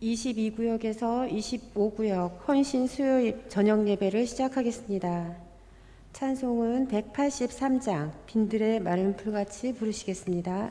22구역에서 25구역 헌신 수요 저녁 예배를 시작하겠습니다. 찬송은 183장 빈들의 마른 풀같이 부르시겠습니다.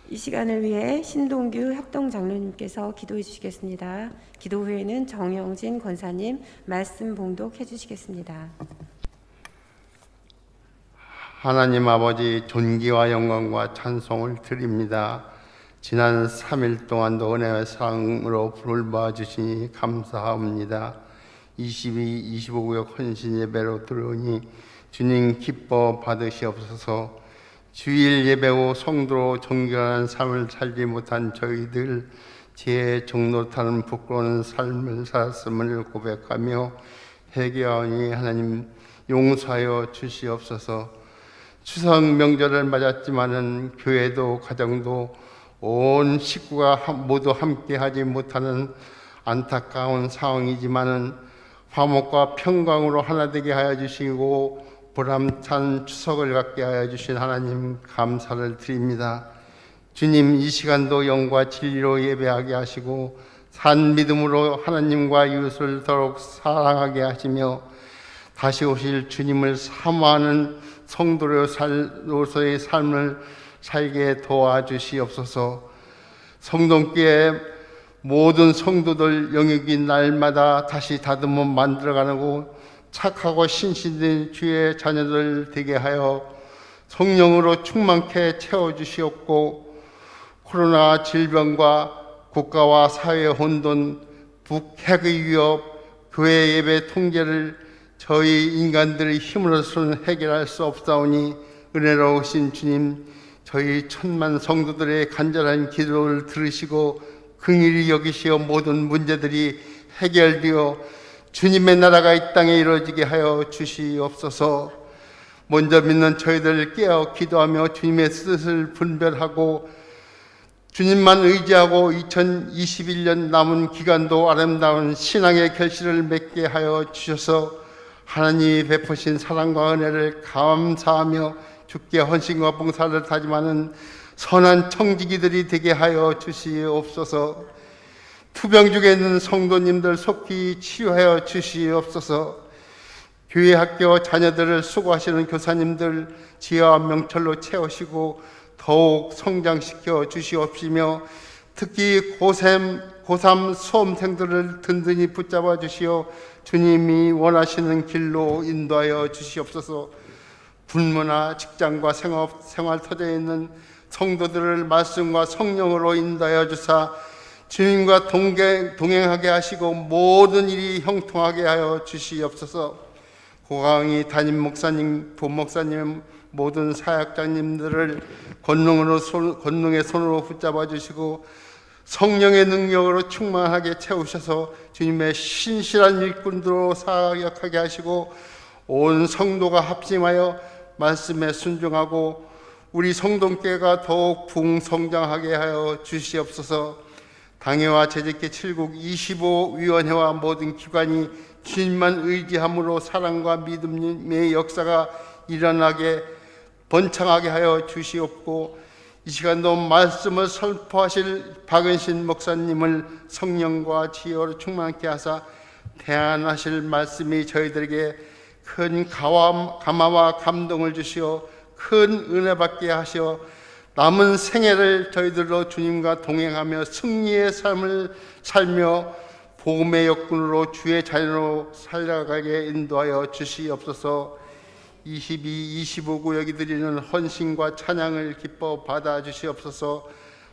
이 시간을 위해 신동규 합동장로님께서 기도해 주시겠습니다. 기도 후에는 정영진 권사님 말씀 봉독해 주시겠습니다. 하나님 아버지, 존귀와 영광과 찬송을 드립니다. 지난 3일 동안도 은혜와 사랑으로 불을 주시니 감사합니다. 22, 25구역 헌신 예배로 들어오니 주님 기뻐 받으시옵소서. 주일 예배 후 성도로 정결한 삶을 살지 못한 저희들, 제 종노타는 부끄러운 삶을 살았음을 고백하며 회개하오니 하나님 용서하여 주시옵소서. 추석 명절을 맞았지만은 교회도 가정도 온 식구가 모두 함께 하지 못하는 안타까운 상황이지만은 화목과 평강으로 하나 되게 하여 주시고 보람찬 추석을 갖게 하여 주신 하나님 감사를 드립니다. 주님, 이 시간도 영과 진리로 예배하게 하시고 산 믿음으로 하나님과 이웃을 더욱 사랑하게 하시며 다시 오실 주님을 사모하는 성도로서의 삶을 살게 도와주시옵소서. 성동교회 모든 성도들 영역이 날마다 다시 다듬어 만들어가고 착하고 신실된 주의 자녀들 되게 하여 성령으로 충만케 채워주시옵고, 코로나 질병과 국가와 사회 혼돈, 북핵의 위협, 교회 예배 통제를 저희 인간들의 힘으로서는 해결할 수 없사오니 은혜로우신 주님, 저희 천만 성도들의 간절한 기도를 들으시고 긍휼히 여기시어 모든 문제들이 해결되어 주님의 나라가 이 땅에 이루어지게 하여 주시옵소서. 먼저 믿는 저희들 깨어 기도하며 주님의 뜻을 분별하고 주님만 의지하고 2021년 남은 기간도 아름다운 신앙의 결실을 맺게 하여 주셔서 하나님이 베푸신 사랑과 은혜를 감사하며 주께 헌신과 봉사를 다짐하는 선한 청지기들이 되게 하여 주시옵소서. 투병 중에 있는 성도님들 속히 치유하여 주시옵소서. 교회 학교 자녀들을 수고하시는 교사님들 지혜와 명철로 채우시고 더욱 성장시켜 주시옵시며, 특히 고3 수험생들을 든든히 붙잡아 주시어 주님이 원하시는 길로 인도하여 주시옵소서. 불문화 직장과 생활 터져 있는 성도들을 말씀과 성령으로 인도하여 주사 주님과 동행하게 하시고 모든 일이 형통하게 하여 주시옵소서. 고강희 담임 목사님, 부목사님, 모든 사역자님들을 권능의 손으로 붙잡아 주시고 성령의 능력으로 충만하게 채우셔서 주님의 신실한 일꾼들로 사역하게 하시고 온 성도가 합심하여 말씀에 순종하고 우리 성동교회가 더욱 부흥성장하게 하여 주시옵소서. 당회와 재직계 7국 25위원회와 모든 기관이 주님만 의지함으로 사랑과 믿음의 역사가 일어나게 번창하게 하여 주시옵고, 이 시간도 말씀을 선포하실 박은신 목사님을 성령과 지혜로 충만케 하사 대안하실 말씀이 저희들에게 큰 감화와 감동을 주시어 큰 은혜 받게 하시어 남은 생애를 저희들로 주님과 동행하며 승리의 삶을 살며 복음의 역군으로 주의 자녀로 살아가게 인도하여 주시옵소서. 22, 25구역이 드리는 헌신과 찬양을 기뻐 받아 주시옵소서.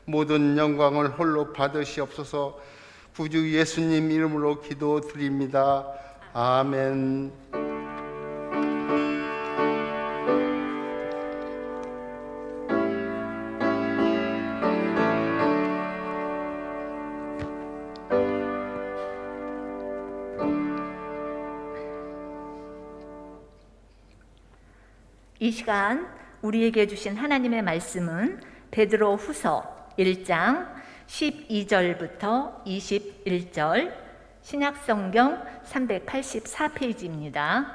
모든 영광을 홀로 받으시옵소서. 구주 예수님 이름으로 기도드립니다. 아멘. 이 시간 우리에게 주신 하나님의 말씀은 베드로 후서 1장 12절부터 21절, 신약성경 384페이지입니다.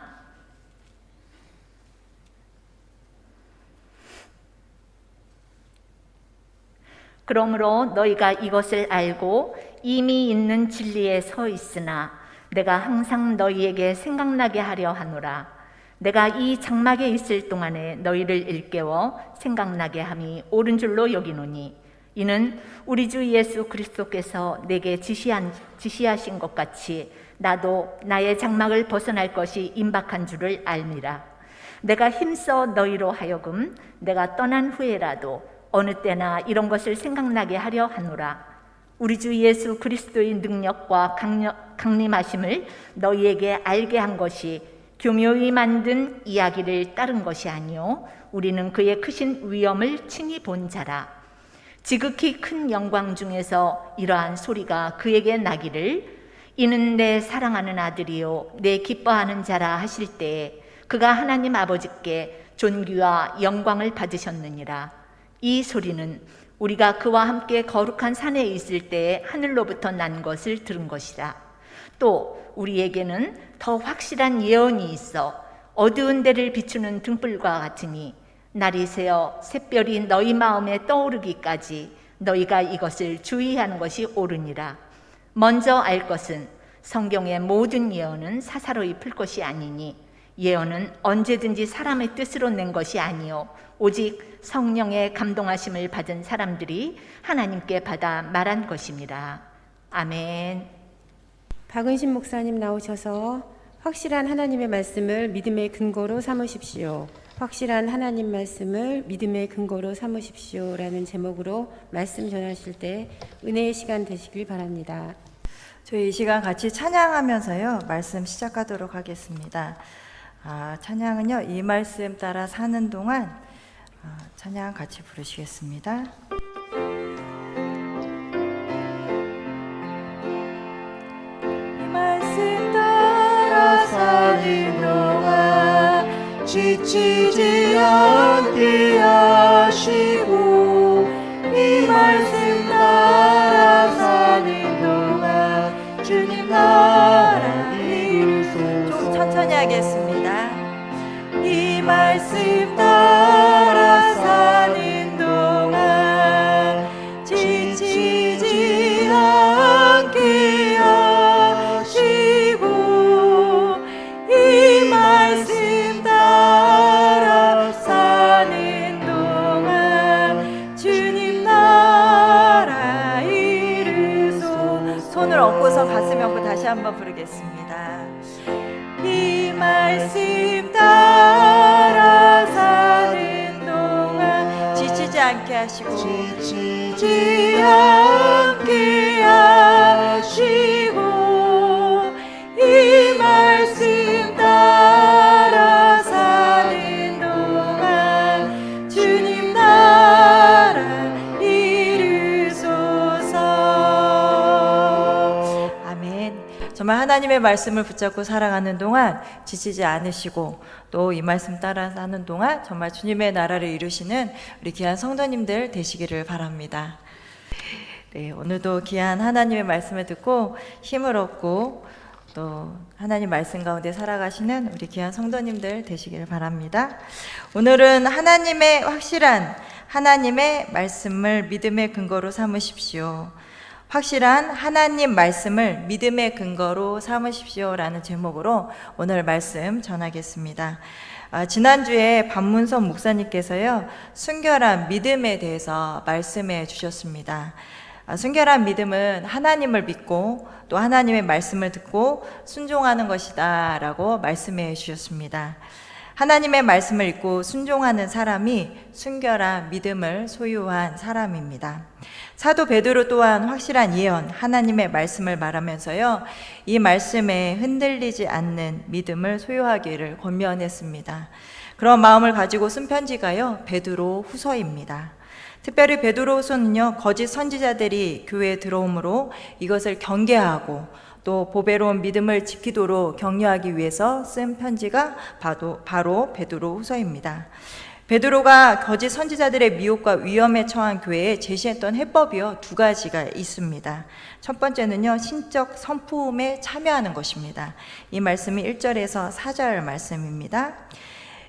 그러므로 너희가 이것을 알고 이미 있는 진리에 서 있으나 내가 항상 너희에게 생각나게 하려 하노라. 내가 이 장막에 있을 동안에 너희를 일깨워 생각나게 함이 옳은 줄로 여기노니, 이는 우리 주 예수 그리스도께서 내게 지시하신 것 같이 나도 나의 장막을 벗어날 것이 임박한 줄을 알미라. 내가 힘써 너희로 하여금 내가 떠난 후에라도 어느 때나 이런 것을 생각나게 하려 하노라. 우리 주 예수 그리스도의 능력과 강림하심을 너희에게 알게 한 것이 교묘히 만든 이야기를 따른 것이 아니요 우리는 그의 크신 위엄을 친히 본 자라. 지극히 큰 영광 중에서 이러한 소리가 그에게 나기를, 이는 내 사랑하는 아들이요 내 기뻐하는 자라 하실 때에 그가 하나님 아버지께 존귀와 영광을 받으셨느니라. 이 소리는 우리가 그와 함께 거룩한 산에 있을 때에 하늘로부터 난 것을 들은 것이라. 또 우리에게는 더 확실한 예언이 있어 어두운 데를 비추는 등불과 같으니 날이 새어 샛별이 너희 마음에 떠오르기까지 너희가 이것을 주의하는 것이 옳으니라. 먼저 알 것은 성경의 모든 예언은 사사로이 풀 것이 아니니, 예언은 언제든지 사람의 뜻으로 낸 것이 아니요 오직 성령의 감동하심을 받은 사람들이 하나님께 받아 말한 것입니다. 아멘. 박은신 목사님 나오셔서 확실한 하나님의 말씀을 믿음의 근거로 삼으십시오. 확실한 하나님 말씀을 믿음의 근거로 삼으십시오라는 제목으로 말씀 전하실 때 은혜의 시간 되시길 바랍니다. 저희 이 시간 같이 찬양하면서요 말씀 시작하도록 하겠습니다. 찬양은요 이 말씀 따라 사는 동안 찬양 같이 부르시겠습니다. 사는 동안 지치지 않게 하시고 이 말씀 따라 사는 동안 주님 나라 이루소서. 좀 천천히 찬양하겠습니다. 이 말씀 따라 사는 동안 지치지 않게 하시고 이 말씀 따라 사는 동안 주님 나라 이루소. 손을 얹고서 가슴 얹고 다시 한번 부르겠습니다. 이 말씀 따라 사는 동안 지치지 않게 하시고 지치지 않게 하시고 이 말씀 따라 사는 동안 주님 나라 이루소서. 아멘. 정말 하나님의 말씀을 붙잡고 살아가는 동안 지치지 않으시고 또 이 말씀 따라 사는 동안 정말 주님의 나라를 이루시는 우리 귀한 성도님들 되시기를 바랍니다. 네, 오늘도 귀한 하나님의 말씀을 듣고 힘을 얻고 또 하나님 말씀 가운데 살아가시는 우리 귀한 성도님들 되시기를 바랍니다. 오늘은 하나님의 확실한 하나님의 말씀을 믿음의 근거로 삼으십시오. 확실한 하나님 말씀을 믿음의 근거로 삼으십시오라는 제목으로 오늘 말씀 전하겠습니다. 지난주에 박문선 목사님께서요, 순결한 믿음에 대해서 말씀해 주셨습니다. 순결한 믿음은 하나님을 믿고 또 하나님의 말씀을 듣고 순종하는 것이다 라고 말씀해 주셨습니다. 하나님의 말씀을 읽고 순종하는 사람이 순결한 믿음을 소유한 사람입니다. 사도 베드로 또한 확실한 예언, 하나님의 말씀을 말하면서요, 이 말씀에 흔들리지 않는 믿음을 소유하기를 권면했습니다. 그런 마음을 가지고 쓴 편지가요, 베드로 후서입니다. 특별히 베드로 후서는요, 거짓 선지자들이 교회에 들어오므로 이것을 경계하고 또 보배로운 믿음을 지키도록 격려하기 위해서 쓴 편지가 바로 베드로 후서입니다. 베드로가 거짓 선지자들의 미혹과 위험에 처한 교회에 제시했던 해법이요, 두 가지가 있습니다. 첫 번째는요, 신적 선포음에 참여하는 것입니다. 이 말씀이 1절에서 4절 말씀입니다.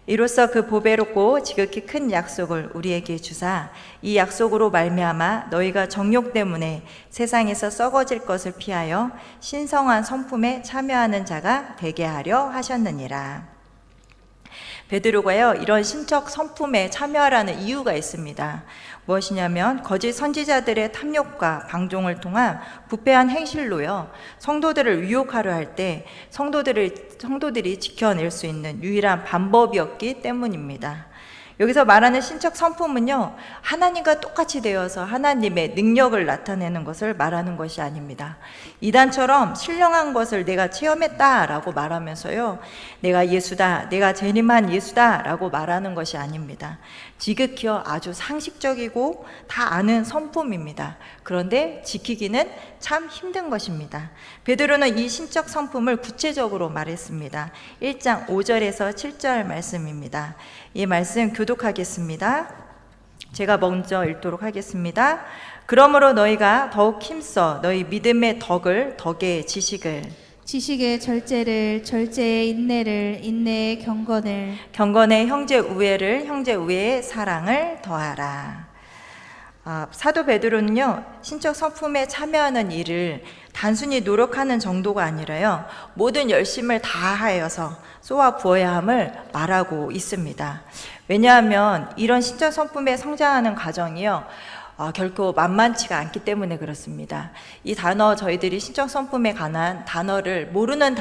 이로써 그 보배롭고 지극히 큰 약속을 우리에게 주사 이 약속으로 말미암아 너희가 정욕 때문에 세상에서 썩어질 것을 피하여 신성한 성품에 참여하는 자가 되게 하려 하셨느니라. 베드로가요, 이런 신적 성품에 참여하라는 이유가 있습니다. 무엇이냐면 거짓 선지자들의 탐욕과 방종을 통한 부패한 행실로요, 성도들을 유혹하려 할 때 성도들이 지켜낼 수 있는 유일한 방법이었기 때문입니다. 여기서 말하는 신적 성품은요, 하나님과 똑같이 되어서 하나님의 능력을 나타내는 것을 말하는 것이 아닙니다. 이단처럼 신령한 것을 내가 체험했다라고 말하면서요, 내가 예수다, 내가 재림한 예수다라고 말하는 것이 아닙니다. 지극히요 아주 상식적이고 다 아는 성품입니다. 그런데 지키기는 참 힘든 것입니다. 베드로는 이 신적 성품을 구체적으로 말했습니다. 1장 5절에서 7절 말씀입니다. 이 말씀 교독하겠습니다. 제가 먼저 읽도록 하겠습니다. 그러므로 너희가 더욱 힘써 너희 믿음의 덕의 지식의 절제를, 절제의 인내를, 인내의 경건을, 경건의 형제 우애를, 형제 우애의 사랑을 더하라. 사도 베드로는요, 신적 성품에 참여하는 일을 단순히 노력하는 정도가 아니라요, 모든 열심을 다하여서 쏘아 부어야 함을 말하고 있습니다. 왜냐하면 이런 신적 성품에 성장하는 과정이요, 결코 만만치가 않기 때문에 그렇습니다. 이 단어, 저희들이 신적 성품에 관한 단어를 모르는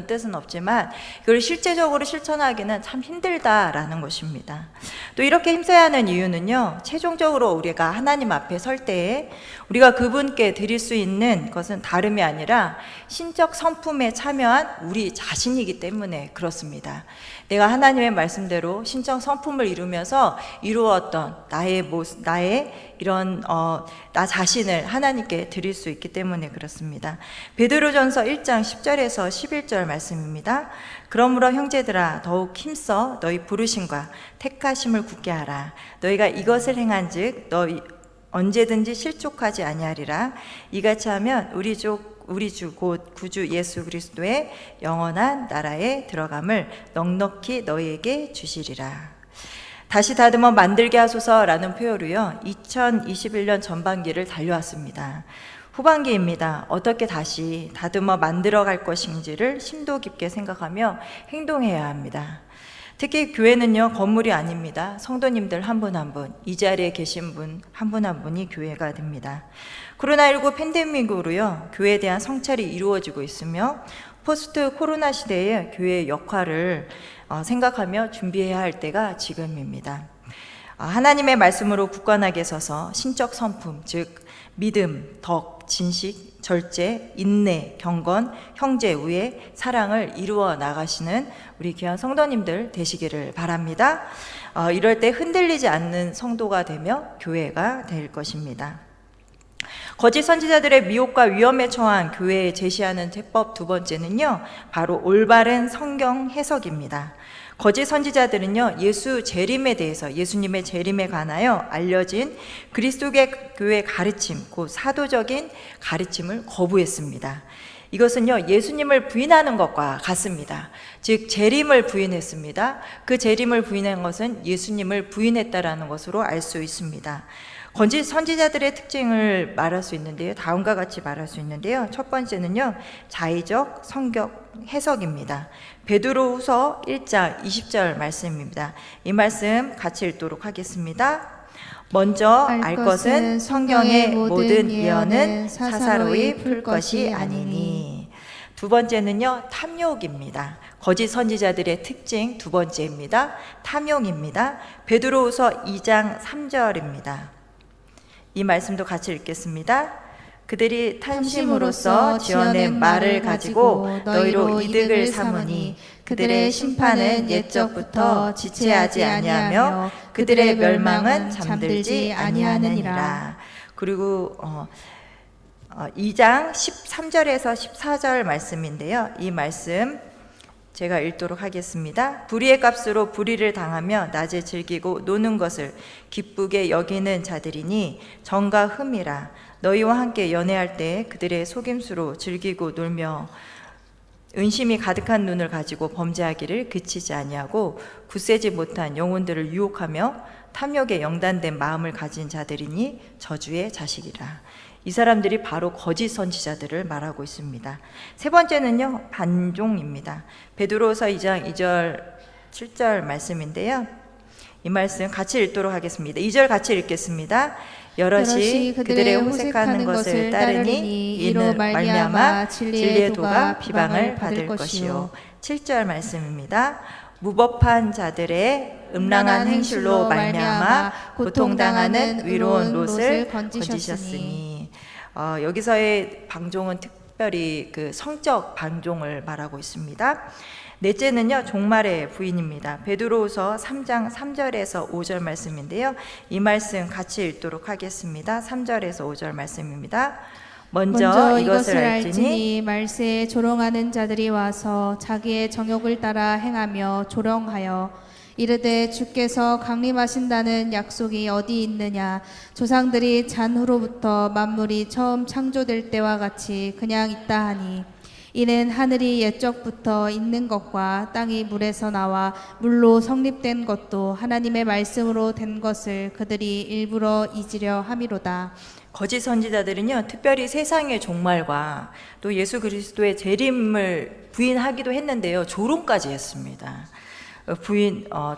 뜻은 없지만 그걸 실제적으로 실천하기는 참 힘들다라는 것입니다. 또 이렇게 힘써야 하는 이유는요, 최종적으로 우리가 하나님 앞에 설 때에 우리가 그분께 드릴 수 있는 것은 다름이 아니라 신적 성품에 참여한 우리 자신이기 때문에 그렇습니다. 내가 하나님의 말씀대로 신적 성품을 이루면서 이루었던 나의 이런 나 자신을 하나님께 드릴 수 있기 때문에 그렇습니다. 베드로전서 1장 10절에서 11절 말씀입니다. 그러므로 형제들아 더욱 힘써 너희 부르심과 택하심을 굳게 하라. 너희가 이것을 행한즉 너희 언제든지 실족하지 아니하리라. 이같이 하면 우리 족 우리 주 곧 구주 예수 그리스도의 영원한 나라에 들어감을 넉넉히 너희에게 주시리라. 다시 다듬어 만들게 하소서라는 표현으로요, 2021년 전반기를 달려왔습니다. 후반기입니다. 어떻게 다시 다듬어 만들어 갈 것인지를 심도 깊게 생각하며 행동해야 합니다. 특히 교회는요, 건물이 아닙니다. 성도님들 한 분 한 분, 이 자리에 계신 분 한 분 한 분이 교회가 됩니다. 코로나19 팬데믹으로요, 교회에 대한 성찰이 이루어지고 있으며 포스트 코로나 시대의 교회의 역할을 생각하며 준비해야 할 때가 지금입니다. 하나님의 말씀으로 굳건하게 서서 신적 성품, 즉 믿음, 덕, 진식, 절제, 인내, 경건, 형제, 우애, 사랑을 이루어 나가시는 우리 귀한 성도님들 되시기를 바랍니다. 이럴 때 흔들리지 않는 성도가 되며 교회가 될 것입니다. 거짓 선지자들의 미혹과 위험에 처한 교회에 제시하는 제법 두 번째는요, 바로 올바른 성경 해석입니다. 거짓 선지자들은요, 예수 재림에 대해서, 예수님의 재림에 관하여 알려진 그리스도의 교회 가르침, 곧 사도적인 가르침을 거부했습니다. 이것은요, 예수님을 부인하는 것과 같습니다. 즉 재림을 부인했습니다. 그 재림을 부인한 것은 예수님을 부인했다라는 것으로 알 수 있습니다. 거짓 선지자들의 특징을 말할 수 있는데요, 다음과 같이 말할 수 있는데요, 첫 번째는요, 자의적 성경 해석입니다. 베드로후서 1장 20절 말씀입니다. 이 말씀 같이 읽도록 하겠습니다. 먼저 알 것은 성경의 모든 예언은 사사로이 풀 것이 아니니. 두 번째는요, 탐욕입니다. 거짓 선지자들의 특징 두 번째입니다. 탐욕입니다. 베드로후서 2장 3절입니다. 이 말씀도 같이 읽겠습니다. 그들이 탐심으로써 지어낸 말을 가지고 너희로 이득을 삼으니 그들의 심판은 옛적부터 지체하지 아니하며 그들의 멸망은 잠들지 아니하느니라. 그리고 2장 13절에서 14절 말씀인데요, 이 말씀 제가 읽도록 하겠습니다. 불의의 값으로 불의를 당하며 낮에 즐기고 노는 것을 기쁘게 여기는 자들이니 정과 흠이라. 너희와 함께 연애할 때 그들의 속임수로 즐기고 놀며 은심이 가득한 눈을 가지고 범죄하기를 그치지 아니하고 굳세지 못한 영혼들을 유혹하며 탐욕에 영단된 마음을 가진 자들이니 저주의 자식이라. 이 사람들이 바로 거짓 선지자들을 말하고 있습니다. 세 번째는요, 반종입니다. 베드로서 2장 2절 7절 말씀인데요, 이 말씀 같이 읽도록 하겠습니다. 2절 같이 읽겠습니다. 여럿이 그들의 호색하는 것을 따르니 이로 말미암아 진리의 도가 비방을 받을 것이요. 7절 말씀입니다. 무법한 자들의 음란한 행실로 말미암아 고통당하는 위로운 롯을 건지셨으니. 여기서의 방종은 특별히 그 성적 방종을 말하고 있습니다. 넷째는요, 종말의 부인입니다. 베드로후서 3장 3절에서 5절 말씀인데요, 이 말씀 같이 읽도록 하겠습니다. 3절에서 5절 말씀입니다. 먼저 이것을 알지니 말세에 조롱하는 자들이 와서 자기의 정욕을 따라 행하며 조롱하여 이르되 주께서 강림하신다는 약속이 어디 있느냐. 조상들이 잔후로부터 만물이 처음 창조될 때와 같이 그냥 있다 하니 이는 하늘이 옛적부터 있는 것과 땅이 물에서 나와 물로 성립된 것도 하나님의 말씀으로 된 것을 그들이 일부러 잊으려 함이로다. 거짓 선지자들은요, 특별히 세상의 종말과 또 예수 그리스도의 재림을 부인하기도 했는데요, 조롱까지 했습니다.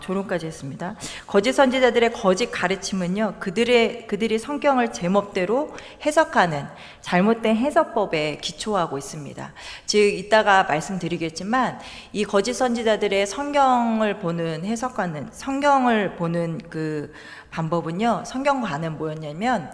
조롱까지 했습니다. 거짓 선지자들의 거짓 가르침은요, 그들이 성경을 제멋대로 해석하는 잘못된 해석법에 기초하고 있습니다. 즉, 이따가 말씀드리겠지만 이 거짓 선지자들의 성경을 보는 해석하는, 성경을 보는 그 방법은요, 성경과는 뭐였냐면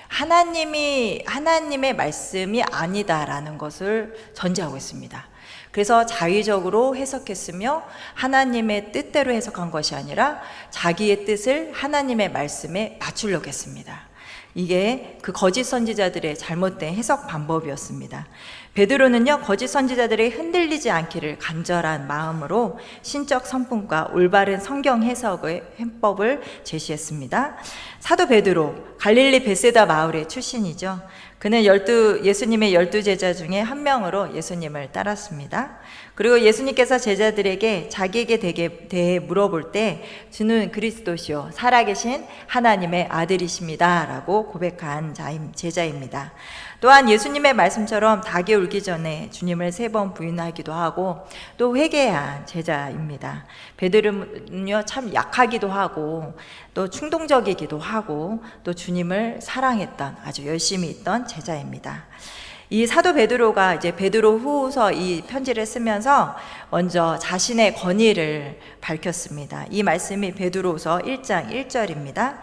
하나님의 말씀이 아니다라는 것을 전제하고 있습니다. 그래서 자의적으로 해석했으며 하나님의 뜻대로 해석한 것이 아니라 자기의 뜻을 하나님의 말씀에 맞추려고 했습니다. 이게 그 거짓 선지자들의 잘못된 해석 방법이었습니다. 베드로는요, 거짓 선지자들이 흔들리지 않기를 간절한 마음으로 신적 성품과 올바른 성경 해석의 해법을 제시했습니다. 사도 베드로, 갈릴리 베세다 마을의 출신이죠. 그는 예수님의 12제자 중에 한 명으로 예수님을 따랐습니다. 그리고 예수님께서 제자들에게 자기에게 대해 물어볼 때 주는 그리스도시요 살아계신 하나님의 아들이십니다 라고 고백한 제자입니다. 또한 예수님의 말씀처럼 닭이 울기 전에 주님을 3번 부인하기도 하고 또 회개한 제자입니다. 베드로는요 참 약하기도 하고 또 충동적이기도 하고 또 주님을 사랑했던 아주 열심히 있던 제자입니다. 이 사도 베드로가 이제 베드로 후서 이 편지를 쓰면서 먼저 자신의 권위를 밝혔습니다. 이 말씀이 베드로후서 1장 1절입니다.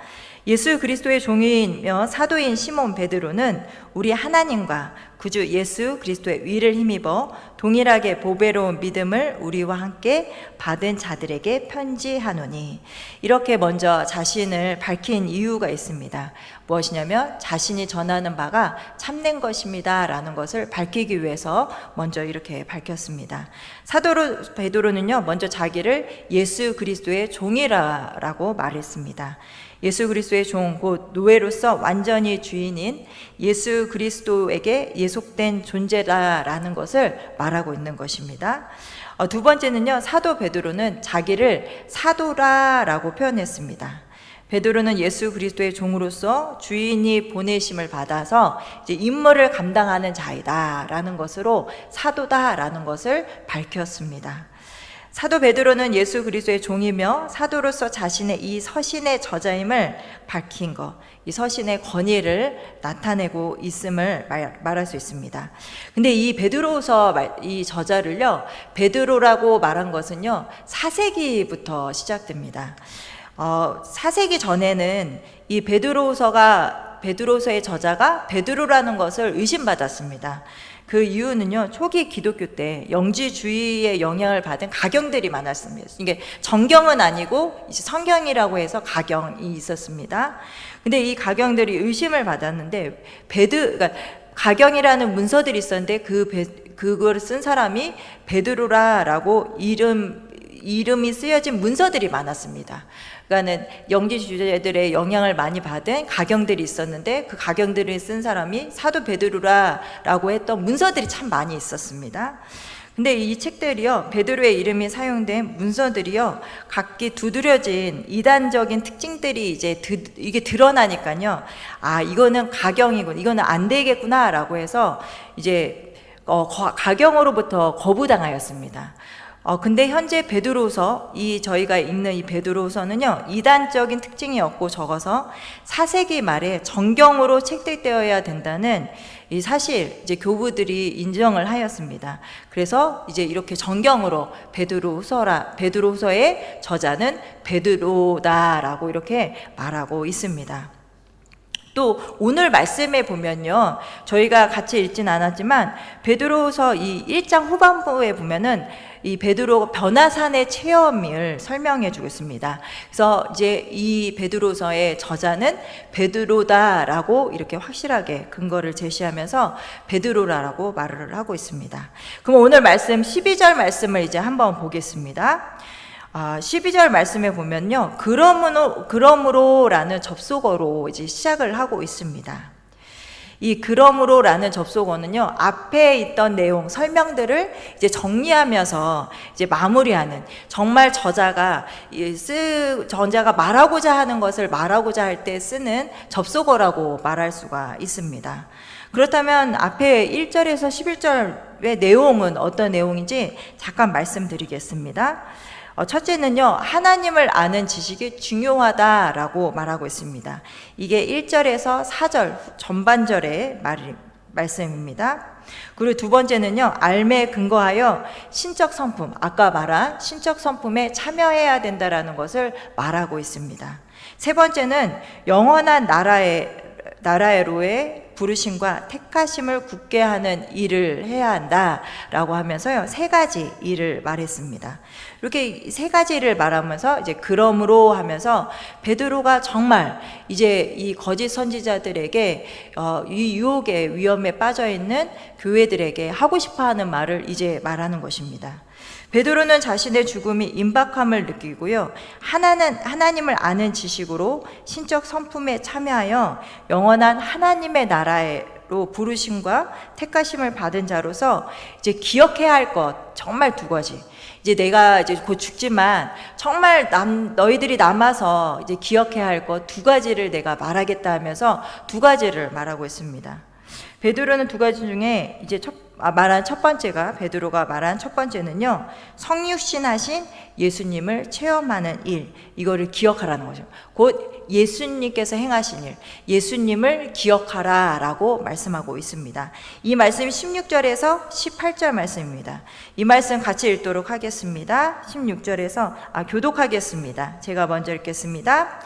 예수 그리스도의 종이며 사도인 시몬 베드로는 우리 하나님과 구주 예수 그리스도의 위를 힘입어 동일하게 보배로운 믿음을 우리와 함께 받은 자들에게 편지하노니. 이렇게 먼저 자신을 밝힌 이유가 있습니다. 무엇이냐면 자신이 전하는 바가 참된 것입니다 라는 것을 밝히기 위해서 먼저 이렇게 밝혔습니다. 사도 베드로는요 먼저 자기를 예수 그리스도의 종이라고 말했습니다. 예수 그리스도의 종, 곧 노예로서 완전히 주인인 예수 그리스도에게 예속된 존재다라는 것을 말하고 있는 것입니다. 두 번째는요, 사도 베드로는 자기를 사도라라고 표현했습니다. 베드로는 예수 그리스도의 종으로서 주인이 보내심을 받아서 이제 임무를 감당하는 자이다라는 것으로 사도다라는 것을 밝혔습니다. 사도 베드로는 예수 그리스도의 종이며 사도로서 자신의 이 서신의 저자임을 밝힌 것, 이 서신의 권위를 나타내고 있음을 말할 수 있습니다. 근데 이 베드로서 이 저자를요, 베드로라고 말한 것은요, 4세기부터 시작됩니다. 4세기 전에는 이 베드로서의 저자가 베드로라는 것을 의심받았습니다. 그 이유는요, 초기 기독교 때 영지주의의 영향을 받은 가경들이 많았습니다. 이게 정경은 아니고 이제 성경이라고 해서 가경이 있었습니다. 근데 이 가경들이 의심을 받았는데 그러니까 가경이라는 문서들이 있었는데 그걸 쓴 사람이 베드로라라고 이름이 쓰여진 문서들이 많았습니다. 그러니까는 영지주의자들의 영향을 많이 받은 가경들이 있었는데 그 가경들을 쓴 사람이 사도 베드로라고 했던 문서들이 참 많이 있었습니다. 근데 이 책들이요, 베드로의 이름이 사용된 문서들이요, 각기 두드려진 이단적인 특징들이 이게 드러나니까요, 아, 이거는 가경이군, 이거는 안 되겠구나라고 해서 이제 가경으로부터 거부당하였습니다. 근데 현재 베드로서, 저희가 읽는 이 베드로서는요, 이단적인 특징이 없고 적어서 4세기 말에 정경으로 책들되어야 된다는 이 사실 이제 교부들이 인정을 하였습니다. 그래서 이제 이렇게 정경으로 베드로서의 저자는 베드로다라고 이렇게 말하고 있습니다. 또 오늘 말씀에 보면요, 저희가 같이 읽진 않았지만 베드로서 이 1장 후반부에 보면은 이 베드로 변화산의 체험을 설명해 주고 있습니다. 그래서 이제 이 베드로서의 저자는 베드로다라고 이렇게 확실하게 근거를 제시하면서 베드로라고 말을 하고 있습니다. 그럼 오늘 말씀 12절 말씀을 이제 한번 보겠습니다. 12절 말씀에 보면요, 그러므로라는 접속어로 이제 시작을 하고 있습니다. 이 그러므로라는 접속어는요, 앞에 있던 내용, 설명들을 이제 정리하면서 이제 마무리하는, 정말 저자가 말하고자 하는 것을 말하고자 할 때 쓰는 접속어라고 말할 수가 있습니다. 그렇다면 앞에 1절에서 11절의 내용은 어떤 내용인지 잠깐 말씀드리겠습니다. 첫째는요, 하나님을 아는 지식이 중요하다라고 말하고 있습니다. 이게 1절에서 4절 전반절의 말씀입니다. 그리고 두 번째는요, 알매에 근거하여 신적 성품, 아까 말한 신적 성품에 참여해야 된다라는 것을 말하고 있습니다. 세 번째는 영원한 나라에로의 부르심과 택하심을 굳게 하는 일을 해야 한다라고 하면서요, 3가지 일을 말했습니다. 이렇게 3가지를 말하면서 이제 그러므로 하면서 베드로가 정말 이제 이 거짓 선지자들에게 이 유혹의 위험에 빠져 있는 교회들에게 하고 싶어하는 말을 이제 말하는 것입니다. 베드로는 자신의 죽음이 임박함을 느끼고요, 하나님을 아는 지식으로 신적 성품에 참여하여 영원한 하나님의 자녀로 부르심과 택하심을 받은 자로서 이제 기억해야 할 것 정말 두 가지. 이제 내가 이제 곧 죽지만 정말 너희들이 남아서 이제 기억해야 할 것 두 가지를 내가 말하겠다 하면서 두 가지를 말하고 있습니다. 베드로는 두 가지 중에 이제 베드로가 말한 첫 번째는요, 성육신하신 예수님을 체험하는 일, 이거를 기억하라는 거죠. 곧 예수님께서 행하신 일, 예수님을 기억하라 라고 말씀하고 있습니다. 이 말씀이 16절에서 18절 말씀입니다. 이 말씀 같이 읽도록 하겠습니다. 16절에서 교독하겠습니다. 제가 먼저 읽겠습니다.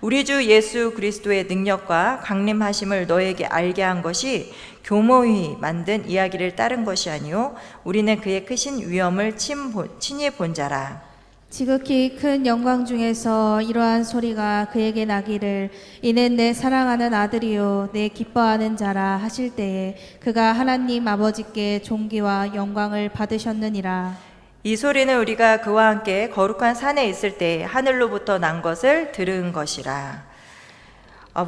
우리 주 예수 그리스도의 능력과 강림하심을 너에게 알게 한 것이 교모히 만든 이야기를 따른 것이 아니요 우리는 그의 크신 위엄을 친히 본 자라. 지극히 큰 영광 중에서 이러한 소리가 그에게 나기를 이는 내 사랑하는 아들이요 내 기뻐하는 자라 하실 때에 그가 하나님 아버지께 존귀와 영광을 받으셨느니라. 이 소리는 우리가 그와 함께 거룩한 산에 있을 때 하늘로부터 난 것을 들은 것이라.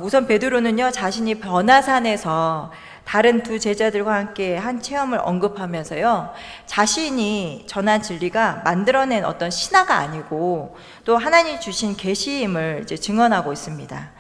우선 베드로는요, 자신이 변화산에서 다른 두 제자들과 함께 한 체험을 언급하면서요, 자신이 전한 진리가 만들어낸 어떤 신화가 아니고 또 하나님이 주신 계시임을 이제 증언하고 있습니다.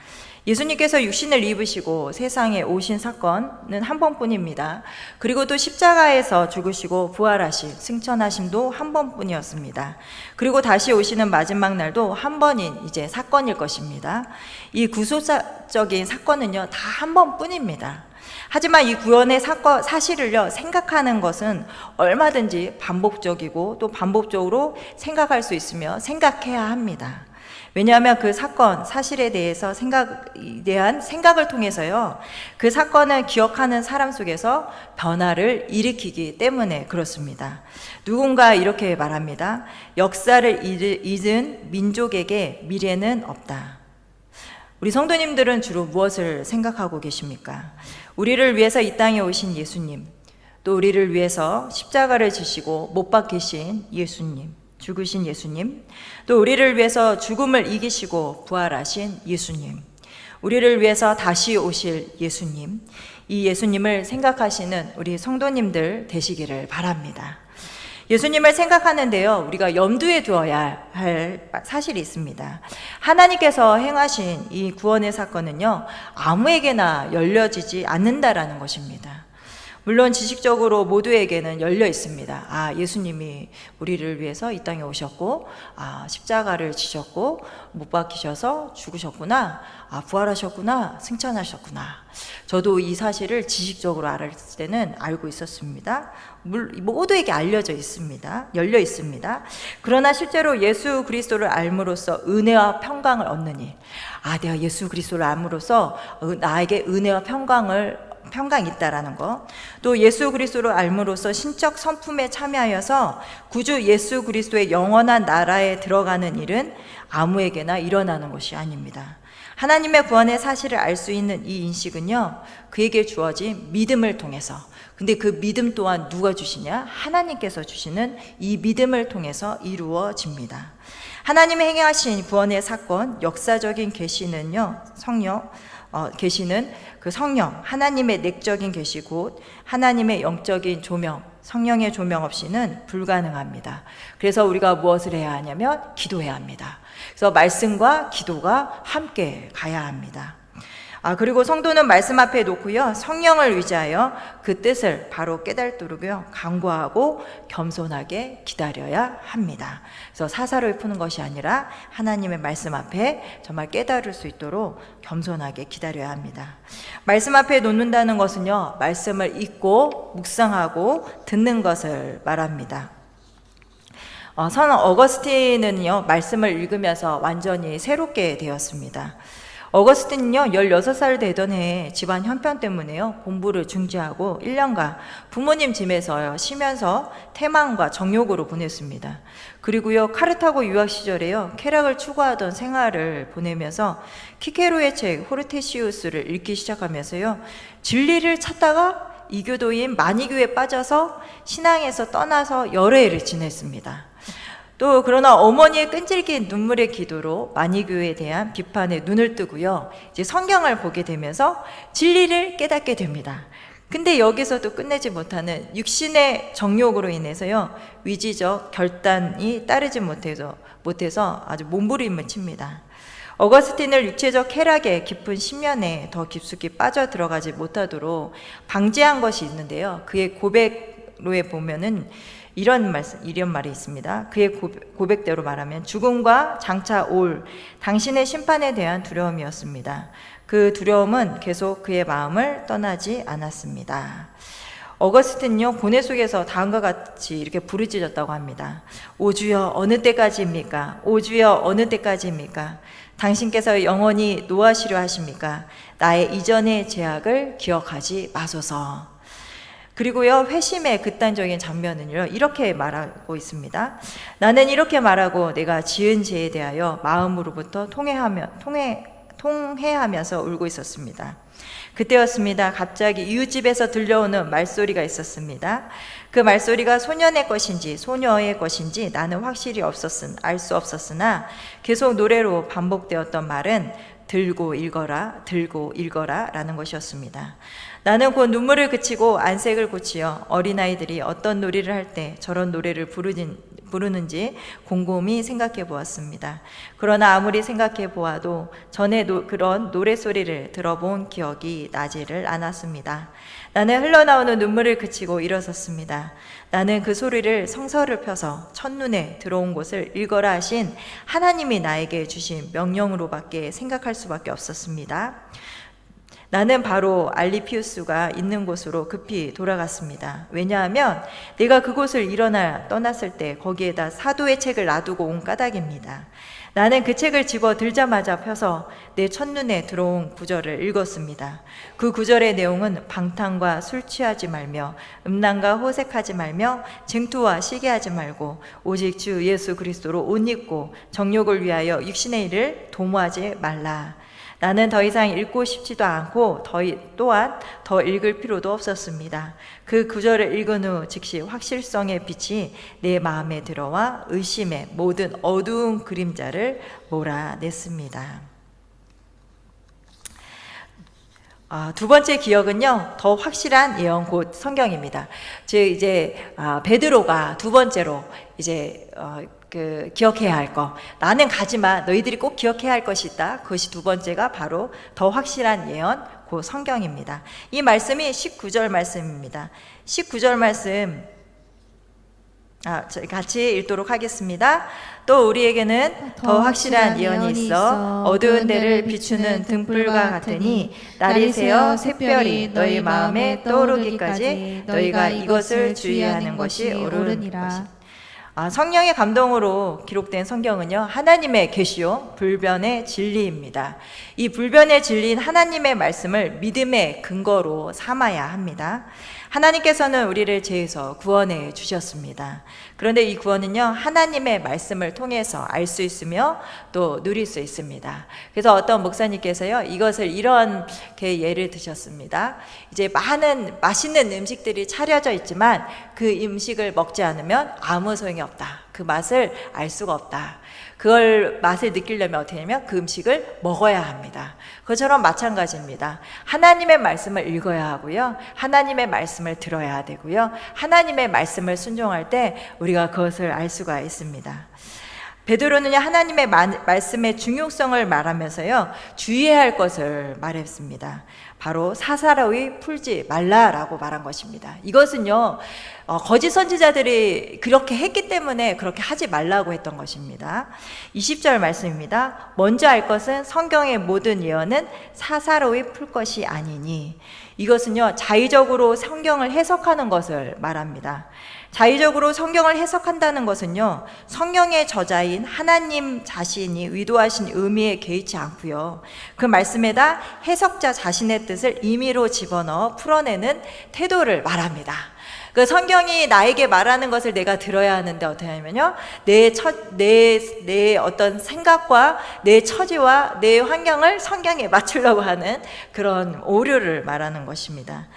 예수님께서 육신을 입으시고 세상에 오신 사건은 한 번뿐입니다. 그리고 또 십자가에서 죽으시고 부활하신 승천하심도 한 번뿐이었습니다. 그리고 다시 오시는 마지막 날도 한 번인 이제 사건일 것입니다. 이 구속적인 사건은요, 다 한 번뿐입니다. 하지만 이 구원의 사실을요, 생각하는 것은 얼마든지 반복적이고 또 반복적으로 생각할 수 있으며 생각해야 합니다. 왜냐하면 그 사건, 사실에 대한 생각을 통해서요, 그 사건을 기억하는 사람 속에서 변화를 일으키기 때문에 그렇습니다. 누군가 이렇게 말합니다. 역사를 잊은 민족에게 미래는 없다. 우리 성도님들은 주로 무엇을 생각하고 계십니까? 우리를 위해서 이 땅에 오신 예수님, 또 우리를 위해서 십자가를 지시고 못 박히신 예수님, 죽으신 예수님, 또 우리를 위해서 죽음을 이기시고 부활하신 예수님, 우리를 위해서 다시 오실 예수님, 이 예수님을 생각하시는 우리 성도님들 되시기를 바랍니다. 예수님을 생각하는데요, 우리가 염두에 두어야 할 사실이 있습니다. 하나님께서 행하신 이 구원의 사건은요, 아무에게나 열려지지 않는다라는 것입니다. 물론 지식적으로 모두에게는 열려 있습니다. 예수님이 우리를 위해서 이 땅에 오셨고, 십자가를 지셨고, 못 박히셔서 죽으셨구나, 부활하셨구나, 승천하셨구나. 저도 이 사실을 지식적으로 알을 때는 알고 있었습니다. 모두에게 알려져 있습니다. 열려 있습니다. 그러나 실제로 예수 그리스도를 알므로써 은혜와 평강을 얻는 일. 내가 예수 그리스도를 알므로써 나에게 은혜와 평강이 있다라는 거. 또 예수 그리스도를 알므로써 신적 성품에 참여하여서 구주 예수 그리스도의 영원한 나라에 들어가는 일은 아무에게나 일어나는 것이 아닙니다. 하나님의 구원의 사실을 알 수 있는 이 인식은요, 그에게 주어진 믿음을 통해서, 근데 그 믿음 또한 누가 주시냐? 하나님께서 주시는 이 믿음을 통해서 이루어집니다. 하나님이 행하신 구원의 사건, 역사적인 계시는요, 계시는 그 성령, 하나님의 내적인 계시 곧 하나님의 영적인 조명, 성령의 조명 없이는 불가능합니다. 그래서 우리가 무엇을 해야 하냐면 기도해야 합니다. 그래서 말씀과 기도가 함께 가야 합니다. 그리고 성도는 말씀 앞에 놓고요, 성령을 의지하여 그 뜻을 바로 깨달도록요, 간구하고 겸손하게 기다려야 합니다. 그래서 사사로이 푸는 것이 아니라 하나님의 말씀 앞에 정말 깨달을 수 있도록 겸손하게 기다려야 합니다. 말씀 앞에 놓는다는 것은요, 말씀을 읽고 묵상하고 듣는 것을 말합니다. 선 어거스틴은요, 말씀을 읽으면서 완전히 새롭게 되었습니다. 어거스틴은요, 16살 되던 해에 집안 형편 때문에요, 공부를 중지하고 1년간 부모님 집에서 쉬면서 태만과 정욕으로 보냈습니다. 그리고요, 카르타고 유학 시절에요, 쾌락을 추구하던 생활을 보내면서 키케로의 책 호르테시우스를 읽기 시작하면서요, 진리를 찾다가 이교도인 마니교에 빠져서 신앙에서 떠나서 여러 해를 지냈습니다. 또 그러나 어머니의 끈질긴 눈물의 기도로 마니교에 대한 비판에 눈을 뜨고요, 이제 성경을 보게 되면서 진리를 깨닫게 됩니다. 근데 여기서도 끝내지 못하는 육신의 정욕으로 인해서요, 위지적 결단이 따르지 못해서 아주 몸부림을 칩니다. 어거스틴을 육체적 쾌락의 깊은 심연에 더 깊숙이 빠져 들어가지 못하도록 방지한 것이 있는데요. 그의 고백로에 보면은 이런 말이 있습니다. 그의 고백대로 말하면 죽음과 장차 올 당신의 심판에 대한 두려움이었습니다. 그 두려움은 계속 그의 마음을 떠나지 않았습니다. 어거스틴은요, 고뇌 속에서 다음과 같이 이렇게 부르짖었다고 합니다. 오 주여 어느 때까지입니까? 오 주여 어느 때까지입니까? 당신께서 영원히 노하시려 하십니까? 나의 이전의 죄악을 기억하지 마소서. 그리고요, 회심의 극단적인 장면은요, 이렇게 말하고 있습니다. 나는 이렇게 말하고 내가 지은 죄에 대하여 마음으로부터 통회하면서 울고 있었습니다. 그때였습니다. 갑자기 이웃집에서 들려오는 말소리가 있었습니다. 그 말소리가 소년의 것인지 소녀의 것인지 나는 확실히 알 수 없었으나 계속 노래로 반복되었던 말은 들고 읽어라, 들고 읽어라 라는 것이었습니다. 나는 곧 눈물을 그치고 안색을 고치어 어린아이들이 어떤 놀이를 할 때 저런 노래를 부르는지 곰곰이 생각해 보았습니다. 그러나 아무리 생각해 보아도 전에 그런 노래소리를 들어본 기억이 나지를 않았습니다. 나는 흘러나오는 눈물을 그치고 일어섰습니다. 나는 그 소리를 성서를 펴서 첫눈에 들어온 곳을 읽어라 하신 하나님이 나에게 주신 명령으로밖에 생각할 수밖에 없었습니다. 나는 바로 알리피우스가 있는 곳으로 급히 돌아갔습니다. 왜냐하면 내가 그곳을 일어나 떠났을 때 거기에다 사도의 책을 놔두고 온 까닭입니다. 나는 그 책을 집어 들자마자 펴서 내 첫눈에 들어온 구절을 읽었습니다. 그 구절의 내용은 방탕과 술 취하지 말며 음란과 호색하지 말며 증투와 시기하지 말고 오직 주 예수 그리스도로 옷 입고 정욕을 위하여 육신의 일을 도모하지 말라. 나는 더 이상 읽고 싶지도 않고 또한 더 읽을 필요도 없었습니다. 그 구절을 읽은 후 즉시 확실성의 빛이 내 마음에 들어와 의심의 모든 어두운 그림자를 몰아냈습니다. 두 번째 기억은요, 더 확실한 예언 곧 성경입니다. 즉 이제 베드로가 두 번째로 이제 기억해야 할 거, 나는 가지마, 너희들이 꼭 기억해야 할 것이 있다. 그것이 두 번째가 바로 더 확실한 예언, 그 성경입니다. 이 말씀이 19절 말씀입니다. 19절 말씀 같이 읽도록 하겠습니다. 또 우리에게는 더 확실한 예언이 있어 어두운 데를 비추는 등불과 같으니 날이 새어 샛별이 너희 마음에 떠오르기까지 너희가 이것을 주의하는 것이 옳은 것이다. 성령의 감동으로 기록된 성경은요, 하나님의 계시요 불변의 진리입니다. 이 불변의 진리인 하나님의 말씀을 믿음의 근거로 삼아야 합니다. 하나님께서는 우리를 죄에서 구원해 주셨습니다. 그런데 이 구원은요, 하나님의 말씀을 통해서 알 수 있으며 또 누릴 수 있습니다. 그래서 어떤 목사님께서요, 이것을 이렇게 예를 드셨습니다. 이제 많은 맛있는 음식들이 차려져 있지만 그 음식을 먹지 않으면 아무 소용이 없다. 그 맛을 알 수가 없다. 그걸 맛을 느끼려면 어떻게 하냐면 그 음식을 먹어야 합니다. 그것처럼 마찬가지입니다. 하나님의 말씀을 읽어야 하고요, 하나님의 말씀을 들어야 되고요, 하나님의 말씀을 순종할 때 우리가 그것을 알 수가 있습니다. 베드로는요, 하나님의 말씀의 중요성을 말하면서요, 주의해야 할 것을 말했습니다. 바로 사사로이 풀지 말라라고 말한 것입니다. 이것은요, 거짓 선지자들이 그렇게 했기 때문에 그렇게 하지 말라고 했던 것입니다. 20절 말씀입니다. 먼저 알 것은 성경의 모든 예언은 사사로이 풀 것이 아니니. 이것은요, 자의적으로 성경을 해석하는 것을 말합니다. 자의적으로 성경을 해석한다는 것은요, 성경의 저자인 하나님 자신이 의도하신 의미에 개의치 않고요, 그 말씀에다 해석자 자신의 뜻을 임의로 집어넣어 풀어내는 태도를 말합니다. 그 성경이 나에게 말하는 것을 내가 들어야 하는데 어떻게 하냐면요, 내 어떤 생각과 내 처지와 내 환경을 성경에 맞추려고 하는 그런 오류를 말하는 것입니다.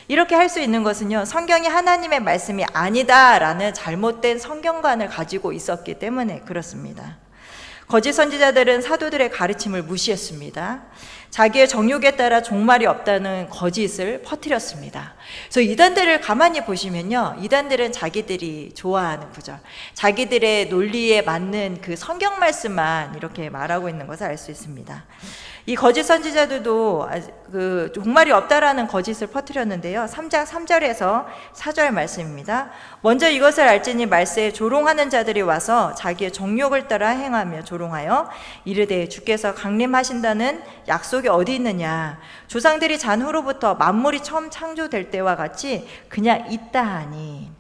이렇게 할 수 있는 것은요, 성경이 하나님의 말씀이 아니다라는 잘못된 성경관을 가지고 있었기 때문에 그렇습니다. 거짓 선지자들은 사도들의 가르침을 무시했습니다. 자기의 정욕에 따라 종말이 없다는 거짓을 퍼뜨렸습니다. 그래서 이단들을 가만히 보시면요, 이단들은 자기들이 좋아하는 구절, 자기들의 논리에 맞는 그 성경 말씀만 이렇게 말하고 있는 것을 알 수 있습니다. 이 거짓 선지자들도 그 종말이 없다라는 거짓을 퍼뜨렸는데요. 3장 3절에서 4절 말씀입니다. 먼저 이것을 알지니 말세에 조롱하는 자들이 와서 자기의 정욕을 따라 행하며 조롱하여 이르되 주께서 강림하신다는 약속이 어디 있느냐. 조상들이 잔 후로부터 만물이 처음 창조될 때와 같이 그냥 있다 하니.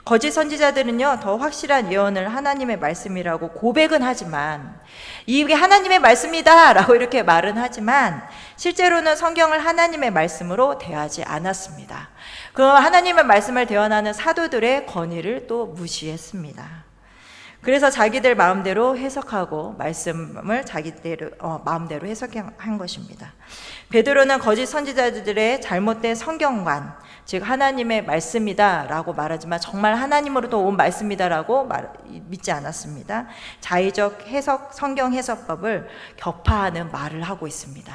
거짓 선지자들은요, 더 확실한 예언을 하나님의 말씀이라고 고백은 하지만, 이게 하나님의 말씀이다 라고 이렇게 말은 하지만 실제로는 성경을 하나님의 말씀으로 대하지 않았습니다. 그 하나님의 말씀을 대언하는 사도들의 권위를 또 무시했습니다. 그래서 자기들 마음대로 해석하고 말씀을 자기들 마음대로 해석한 것입니다. 베드로는 거짓 선지자들의 잘못된 성경관, 즉 하나님의 말씀이다 라고 말하지만 정말 하나님으로부터 온 말씀이다 라고 믿지 않았습니다. 자의적 해석, 성경 해석법을 격파하는 말을 하고 있습니다.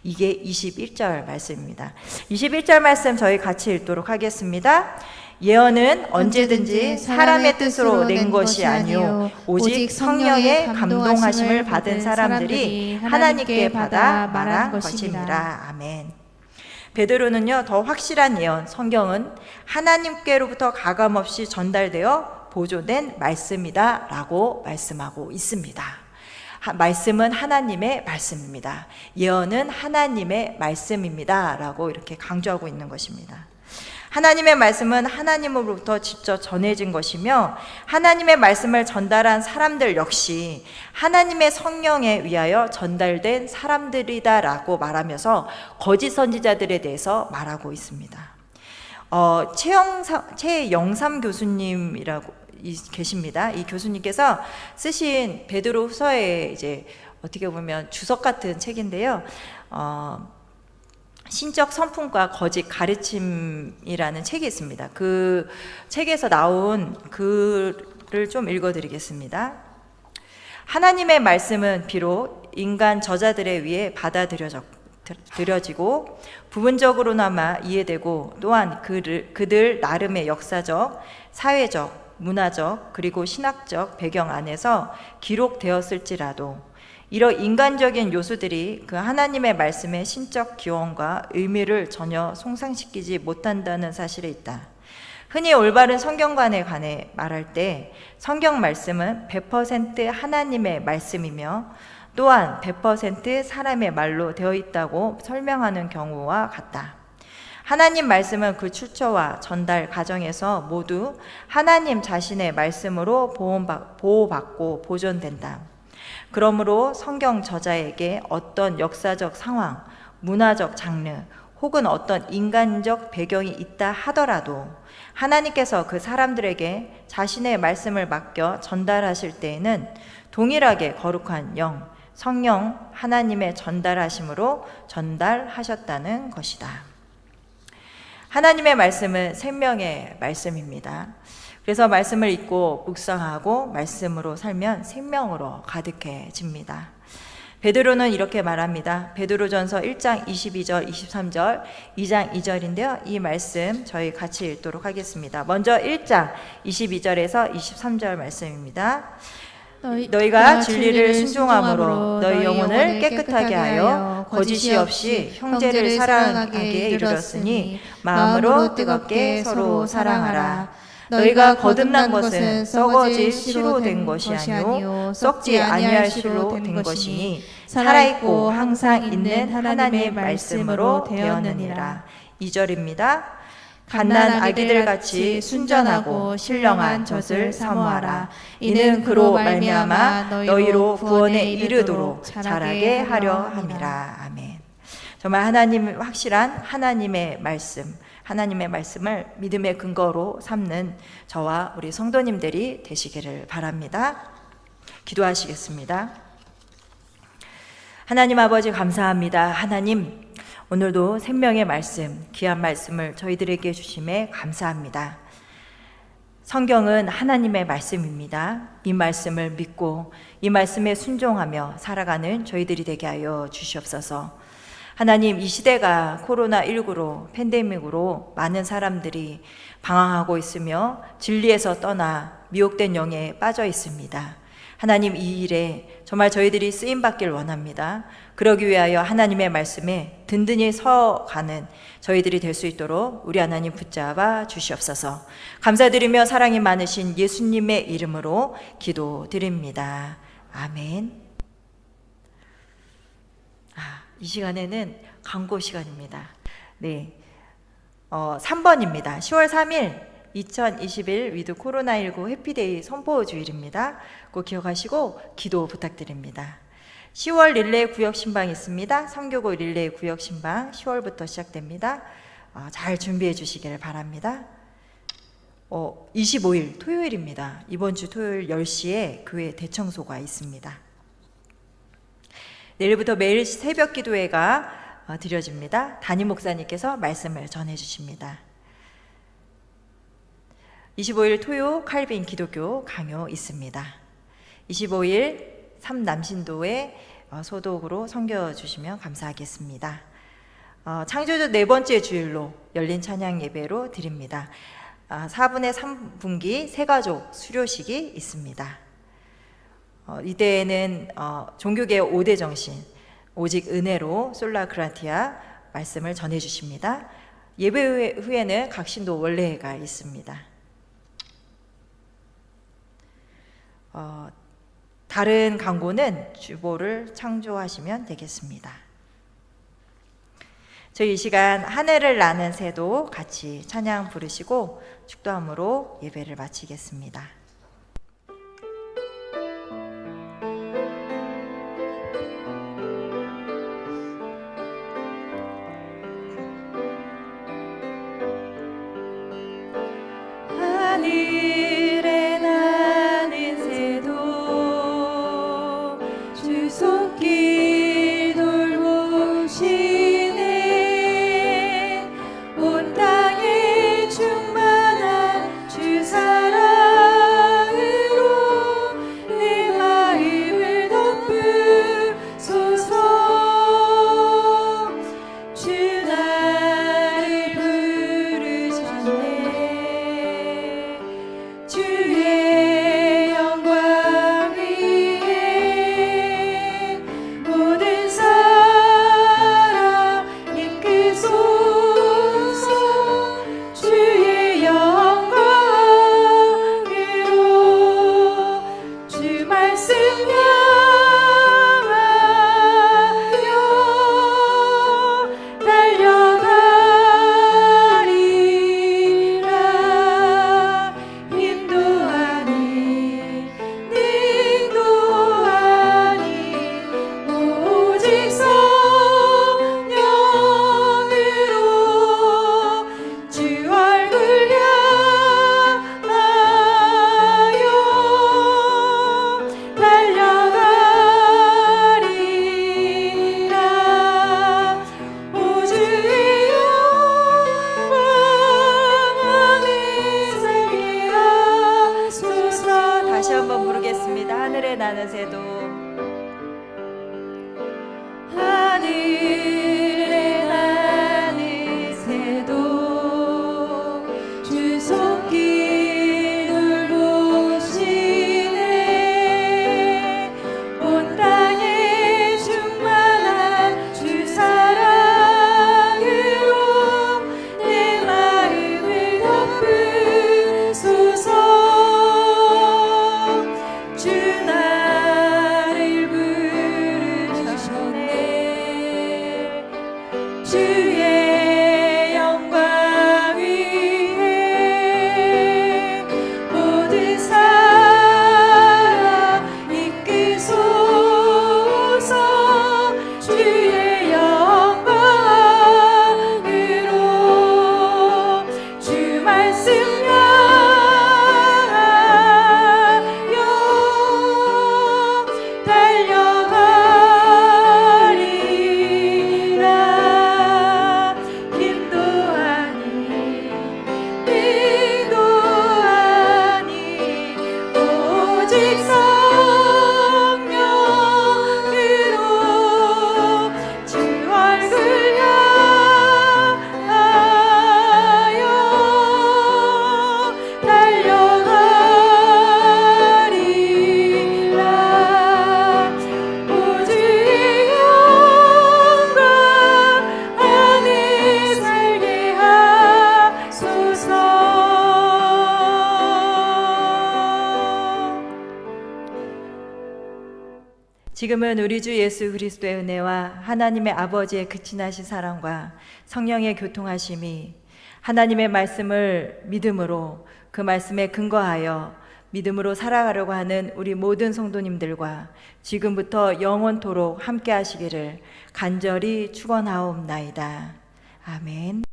이게 21절 말씀입니다. 21절 말씀 저희 같이 읽도록 하겠습니다. 예언은 언제든지 사람의 뜻으로 낸 것이 아니요 오직 성령의 감동하심을 받은 사람들이 하나님께 받아 말한 것입니다. 아멘. 베드로는요, 더 확실한 예언, 성경은 하나님께로부터 가감없이 전달되어 보존된 말씀이다 라고 말씀하고 있습니다. 말씀은 하나님의 말씀입니다. 예언은 하나님의 말씀입니다 라고 이렇게 강조하고 있는 것입니다. 하나님의 말씀은 하나님으로부터 직접 전해진 것이며 하나님의 말씀을 전달한 사람들 역시 하나님의 성령에 의하여 전달된 사람들이다라고 말하면서 거짓 선지자들에 대해서 말하고 있습니다. 최영삼 교수님이라고 계십니다. 이 교수님께서 쓰신 베드로후서에 이제 어떻게 보면 주석 같은 책인데요. 신적 선풍과 거짓 가르침이라는 책이 있습니다. 그 책에서 나온 글을 좀 읽어드리겠습니다. 하나님의 말씀은 비록 인간 저자들에 의해 받아들여지고 부분적으로나마 이해되고 또한 그들 나름의 역사적, 사회적, 문화적 그리고 신학적 배경 안에서 기록되었을지라도 이런 인간적인 요소들이 그 하나님의 말씀의 신적 기원과 의미를 전혀 손상시키지 못한다는 사실에 있다. 흔히 올바른 성경관에 관해 말할 때 성경 말씀은 100% 하나님의 말씀이며 또한 100% 사람의 말로 되어 있다고 설명하는 경우와 같다. 하나님 말씀은 그 출처와 전달 과정에서 모두 하나님 자신의 말씀으로 보호받고 보존된다. 그러므로 성경 저자에게 어떤 역사적 상황, 문화적 장르 혹은 어떤 인간적 배경이 있다 하더라도 하나님께서 그 사람들에게 자신의 말씀을 맡겨 전달하실 때에는 동일하게 거룩한 영, 성령 하나님의 전달하심으로 전달하셨다는 것이다. 하나님의 말씀은 생명의 말씀입니다. 그래서 말씀을 읽고 묵상하고 말씀으로 살면 생명으로 가득해집니다. 베드로는 이렇게 말합니다. 베드로전서 1장 22절, 23절, 2장 2절인데요. 이 말씀 저희 같이 읽도록 하겠습니다. 먼저 1장 22절에서 23절 말씀입니다. 너희가 진리를 순종함으로 너희 영혼을 깨끗하게 하여 거짓이 없이 형제를 사랑하게 이르렀으니 마음으로 뜨겁게 서로 사랑하라. 너희가 거듭난 것은 썩어질 씨로 된 것이 아니요 썩지 아니할 씨로 된 것이니 살아있고 항상 있는 하나님의 말씀으로 되었느니라. 2절입니다. 갓난 아기들같이 순전하고 신령한 젖을 사모하라. 이는 그로 말미암아 너희로 구원에 이르도록 자라게 하려 함이라. 아멘. 정말 하나님 확실한 하나님의 말씀, 하나님의 말씀을 믿음의 근거로 삼는 저와 우리 성도님들이 되시기를 바랍니다. 기도하시겠습니다. 하나님 아버지 감사합니다. 하나님 오늘도 생명의 말씀, 귀한 말씀을 저희들에게 주심에 감사합니다. 성경은 하나님의 말씀입니다. 이 말씀을 믿고 이 말씀에 순종하며 살아가는 저희들이 되게 하여 주시옵소서. 하나님, 이 시대가 코로나19로 팬데믹으로 많은 사람들이 방황하고 있으며 진리에서 떠나 미혹된 영에 빠져 있습니다. 하나님, 이 일에 정말 저희들이 쓰임받길 원합니다. 그러기 위하여 하나님의 말씀에 든든히 서가는 저희들이 될 수 있도록 우리 하나님 붙잡아 주시옵소서. 감사드리며 사랑이 많으신 예수님의 이름으로 기도드립니다. 아멘. 이 시간에는 광고 시간입니다. 네, 3번입니다. 10월 3일 2021 위드 코로나19 해피데이 선포 주일입니다. 꼭 기억하시고 기도 부탁드립니다. 10월 릴레이 구역 신방 있습니다. 3교구 릴레이 구역 신방 10월부터 시작됩니다. 잘 준비해 주시길 바랍니다. 25일 토요일입니다. 이번 주 토요일 10시에 교회 대청소가 있습니다. 내일부터 매일 새벽 기도회가 드려집니다. 담임 목사님께서 말씀을 전해 주십니다. 25일 토요 칼빈 기독교 강요 있습니다. 25일 삼남신도에 소독으로 섬겨주시면 감사하겠습니다. 창조주 네 번째 주일로 열린 찬양 예배로 드립니다. 4분의 3분기 새가족 수료식이 있습니다. 이때에는 종교개혁 5대 정신, 오직 은혜로 솔라 그라티아 말씀을 전해주십니다. 예배 후에는 각신도 원래가 있습니다. 다른 광고는 주보를 창조하시면 되겠습니다. 저희 이 시간 한 해를 나는 새도 같이 찬양 부르시고 축도함으로 예배를 마치겠습니다. 하늘에 나는 새도 주 손길 돌보시네. 온 땅에 충만한 주 사랑으로 내 마음을 덮으소서. 주 나를 부르셨네. 주의 영광 위에 모든 사람 이끄소서. 주의 영광으로 주 말씀 향하여 달려가리라. 인도하니 능도하니 오직 성령으로 주 얼굴 향하여 달려가리라. 오 주의 영광 안에 살게 하소서. 다시 한번 부르겠습니다. 하늘에 나는 새도. 하늘에 나는 새도 주 손길 돌보시네. 온 땅에 충만한 주 사랑으로 내 마음을 덮으소서. 주 나를 지금은 우리 주 예수 그리스도의 은혜와 하나님의 아버지의 극진하신 사랑과 성령의 교통하심이 하나님의 말씀을 믿음으로 그 말씀에 근거하여 믿음으로 살아가려고 하는 우리 모든 성도님들과 지금부터 영원토록 함께 하시기를 간절히 축원하옵나이다. 아멘.